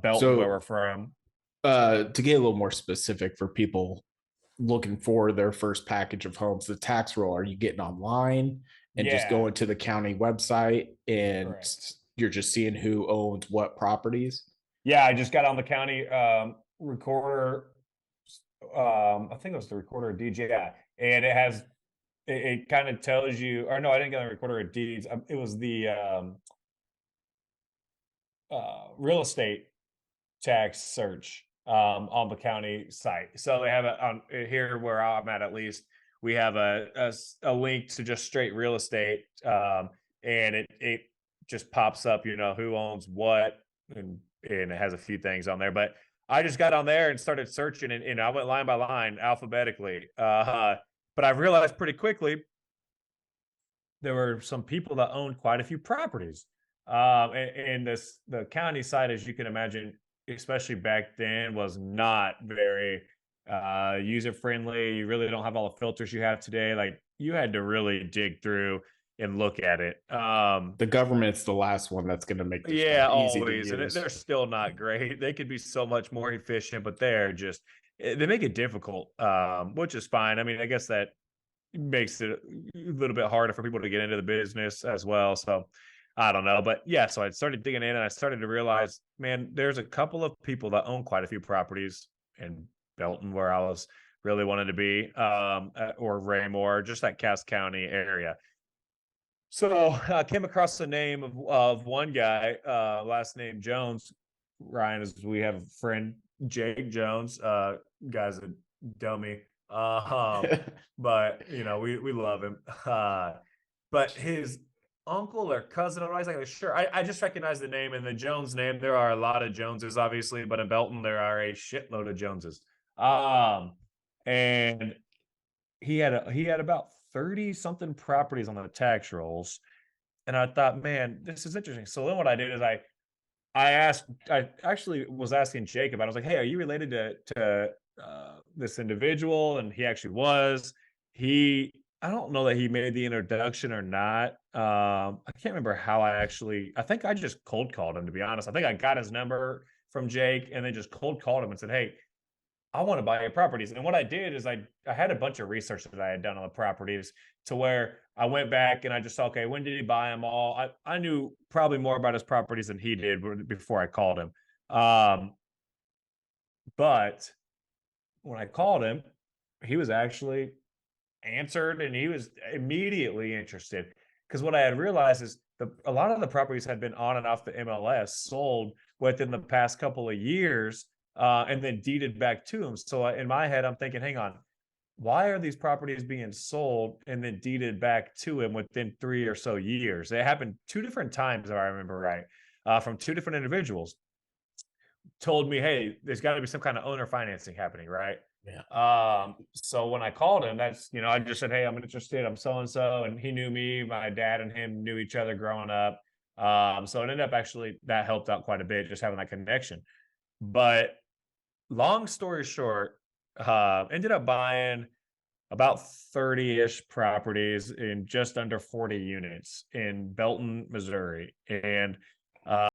Belton, where So, we're from. to get a little more specific for people looking for their first package of homes, the tax roll, are you getting online and just Yeah, going to the county website and correct. you're just seeing who owns what properties? Yeah, I just got on the county recorder. I think it was the recorder of deeds. Yeah, and it kind of tells you, or no, I didn't get on the recorder of deeds. It was the real estate tax search on the county site. So they have it on here where I'm at least. We have a link to just straight real estate, and it just pops up, who owns what, and it has a few things on there. But I just got on there and started searching, and I went line by line alphabetically. But I realized pretty quickly there were some people that owned quite a few properties. And the county side, as you can imagine, especially back then, was not very user friendly. You really don't have all the filters you have today. Like you had to really dig through and look at it. The government's the last one that's going to make this stuff Yeah, easy to always, and they're use. still not great. They could be so much more efficient, but they make it difficult, which is fine. I mean, I guess that makes it a little bit harder for people to get into the business as well. So I don't know. But yeah, so I started digging in and I started to realize, man, there's a couple of people that own quite a few properties in Belton where I was really wanted to be, or Raymore, just that Cass County area. So I came across the name of one guy, last name Jones. Ryan is we have a friend Jake Jones. Guy's a dummy. But we love him. But his uncle or cousin, I'm not exactly sure. I just recognize the name and the Jones name. There are a lot of Joneses, obviously, but in Belton there are a shitload of Joneses. And he had about 30 something properties on the tax rolls. And I thought, man, this is interesting. So then what I did is I actually was asking Jake about it. I was like, hey, are you related to this individual? And he actually was. I don't know that he made the introduction or not. I can't remember how I think I just cold called him, to be honest. I think I got his number from Jake and then just cold called him and said, hey, I want to buy your properties. And what I did is I had a bunch of research that I had done on the properties to where I went back and I just saw, okay, when did he buy them all? I knew probably more about his properties than he did before I called him. Um, but when I called him, he was actually answered and he was immediately interested. Because what I had realized is a lot of the properties had been on and off the MLS, sold within the past couple of years, and then deeded back to him. So in my head, I'm thinking, hang on, why are these properties being sold and then deeded back to him within 3 or so years? It happened two different times, if I remember right, from two different individuals. Told me, hey, there's got to be some kind of owner financing happening, right? Yeah. So when I called him, I just said, hey, I'm interested. I'm so and so. And he knew me. My dad and him knew each other growing up. So it ended up actually that helped out quite a bit, just having that connection. But long story short, ended up buying about 30-ish properties in just under 40 units in Belton, Missouri. And